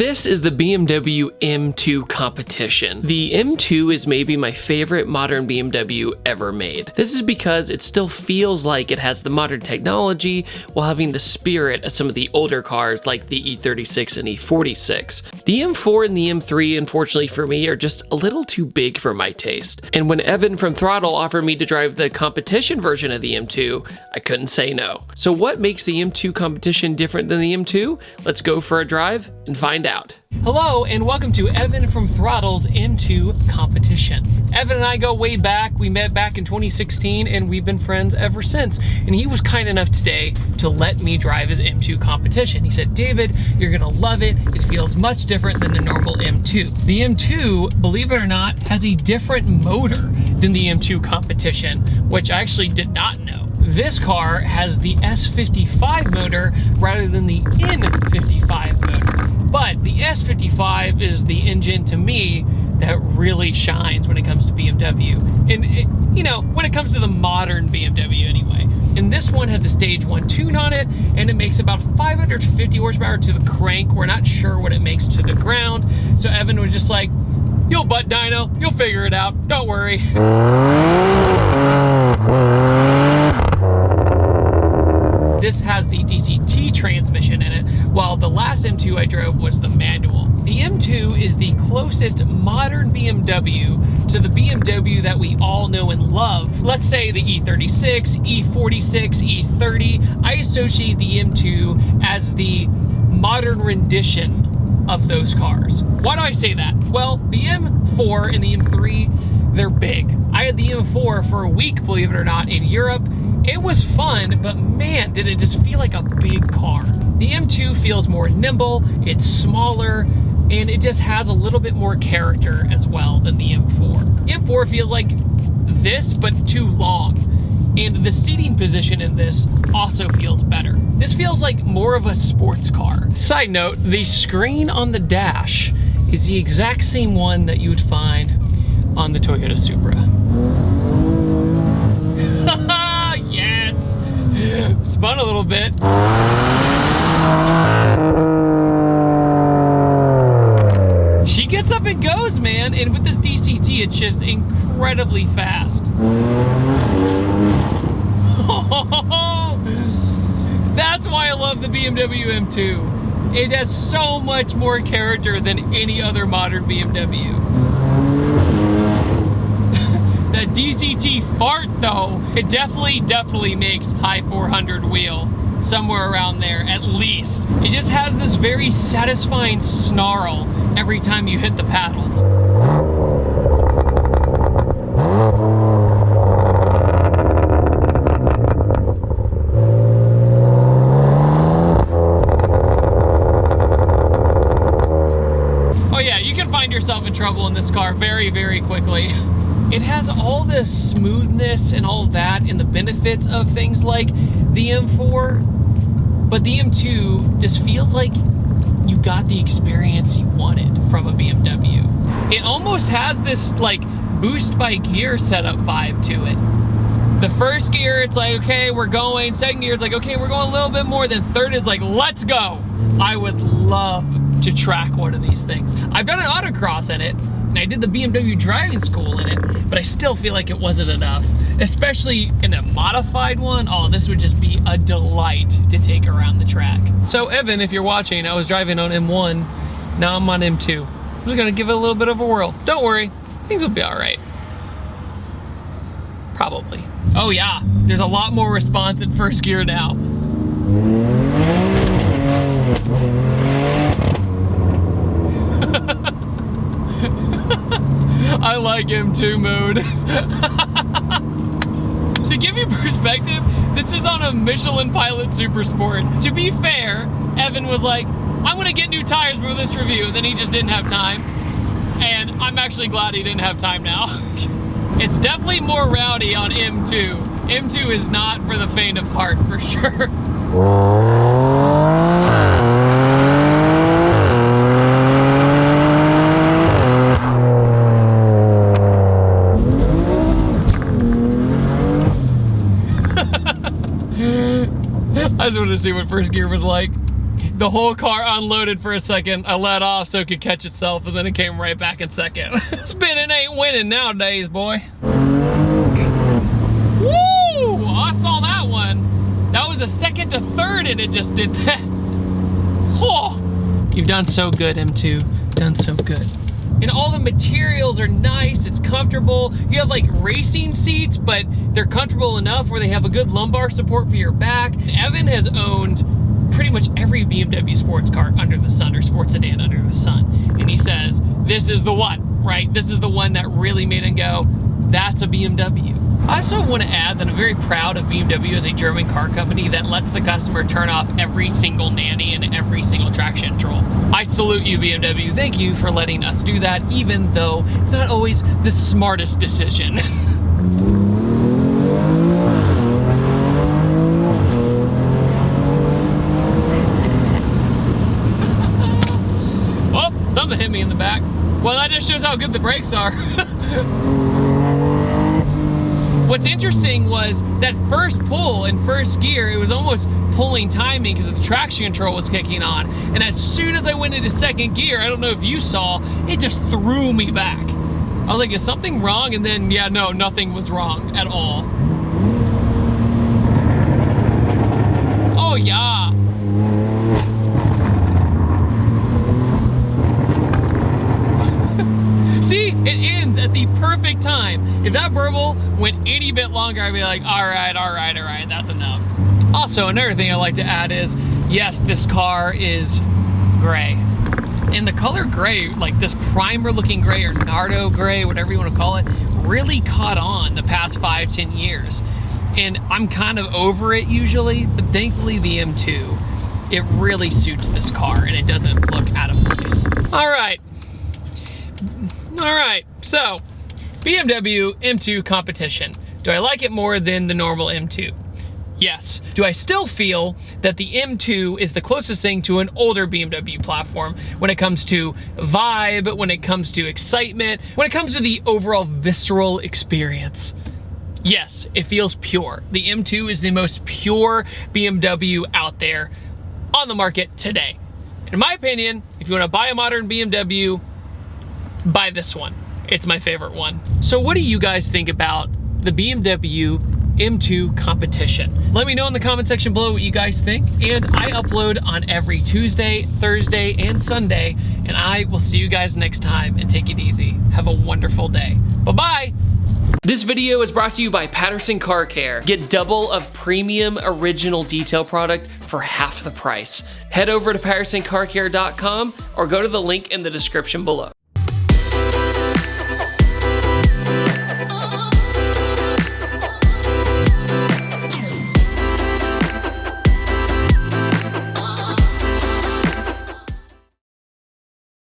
This is the BMW M2 competition. The M2 is maybe my favorite modern BMW ever made. This is because it still feels like it has the modern technology while having the spirit of some of the older cars like the E36 and E46. The M4 and the M3, unfortunately for me, are just a little too big for my taste. And when Evan from Throttle offered me to drive the competition version of the M2, I couldn't say no. So what makes the M2 competition different than the M2? Let's go for a drive and find out. Hello and welcome to Evan from Throttle's M2 competition. Evan and I go way back. We met back in 2016 and we've been friends ever since. And he was kind enough today to let me drive his M2 competition. He said, David, you're gonna love it. It feels much different than the normal M2. The M2, believe it or not, has a different motor than the M2 competition, which I actually did not know. This car has the S55 motor rather than the N55 motor. But the S55 is the engine to me that really shines when it comes to BMW. And you know, when it comes to the modern BMW anyway. And this one has a stage 1 tune on it, and it makes about 550 horsepower to the crank. We're not sure what it makes to the ground. So Evan was just like, you'll butt dyno, you'll figure it out, don't worry. This has the DCT transmission in it, while the last M2 I drove was the manual. The M2 is the closest modern BMW to the BMW that we all know and love. Let's say the E36, E46, E30. I associate the M2 as the modern rendition of those cars. Why do I say that? Well, the M4 and the M3, they're big. I had the M4 for a week, believe it or not, in Europe. It was fun, but man, did it just feel like a big car. The M2 feels more nimble, it's smaller, and it just has a little bit more character as well than the M4. The M4 feels like this, but too long. And the seating position in this also feels better. This feels like more of a sports car. Side note, the screen on the dash is the exact same one that you would find on the Toyota Supra. Yes! Spun a little bit. She gets up and goes, man. And with this DCT, it shifts incredibly fast. That's why I love the BMW M2. It has so much more character than any other modern BMW. That DCT fart though, it definitely makes high 400 wheel. Somewhere around there, at least. It just has this very satisfying snarl every time you hit the paddles. Oh yeah, you can find yourself in trouble in this car very, very quickly. It has all the smoothness and all that and the benefits of things like the M4, but the M2 just feels like you got the experience you wanted from a BMW. It almost has this like boost by gear setup vibe to it. The first gear, it's like, okay, we're going. Second gear, it's like, okay, we're going a little bit more. Then third is like, let's go. I would love to track one of these things. I've done an autocross in it, and I did the BMW driving school in it, but I still feel like it wasn't enough. Especially in a modified one, oh, this would just be a delight to take around the track. So Evan, if you're watching, I was driving on M1, now I'm on M2. I'm just gonna give it a little bit of a whirl. Don't worry, things will be all right. Probably. Oh yeah, there's a lot more response in first gear now. I like M2 mode. To give you perspective, this is on a Michelin Pilot Super Sport. To be fair, Evan was like, I'm gonna get new tires for this review, then he just didn't have time. And I'm actually glad he didn't have time now. It's definitely more rowdy on M2. M2 is not for the faint of heart, for sure. I just wanted to see what first gear was like. The whole car unloaded for a second. I let off so it could catch itself, and then it came right back in second. Spinning ain't winning nowadays, boy. Woo! I saw that one. That was a second to third, and it just did that. Oh, you've done so good, M2. Done so good. And all the materials are nice, it's comfortable. You have like racing seats, but they're comfortable enough where they have a good lumbar support for your back. Evan has owned pretty much every BMW sports car under the sun, or sports sedan under the sun. And he says, this is the one, right? This is the one that really made him go, that's a BMW. I also want to add that I'm very proud of BMW as a German car company that lets the customer turn off every single nanny and every single traction control. I salute you, BMW. Thank you for letting us do that, even though it's not always the smartest decision. Oh, something hit me in the back. Well, that just shows how good the brakes are. What's interesting was that first pull in first gear, it was almost pulling timing because the traction control was kicking on. And as soon as I went into second gear, I don't know if you saw, it just threw me back. I was like, is something wrong? And then, yeah, no, nothing was wrong at all. Oh, yeah. See, it ends at the perfect time. If that burble went any bit longer, I'd be like, all right, that's enough. Also, another thing I like to add is, yes, this car is gray. And the color gray, like this primer looking gray or Nardo gray, whatever you want to call it, really caught on the past 5-10 years. And I'm kind of over it usually, but thankfully the M2, it really suits this car and it doesn't look out of place. All right, so BMW M2 competition. Do I like it more than the normal M2? Yes. Do I still feel that the M2 is the closest thing to an older BMW platform when it comes to vibe, when it comes to excitement, when it comes to the overall visceral experience? Yes, it feels pure. The M2 is the most pure BMW out there on the market today. In my opinion, if you want to buy a modern BMW, buy this one. It's my favorite one. So what do you guys think about the BMW M2 competition? Let me know in the comment section below what you guys think. And I upload on every Tuesday, Thursday, and Sunday. And I will see you guys next time, and take it easy. Have a wonderful day. Bye-bye. This video is brought to you by Patterson Car Care. Get double of premium original detail product for half the price. Head over to PattersonCarCare.com or go to the link in the description below.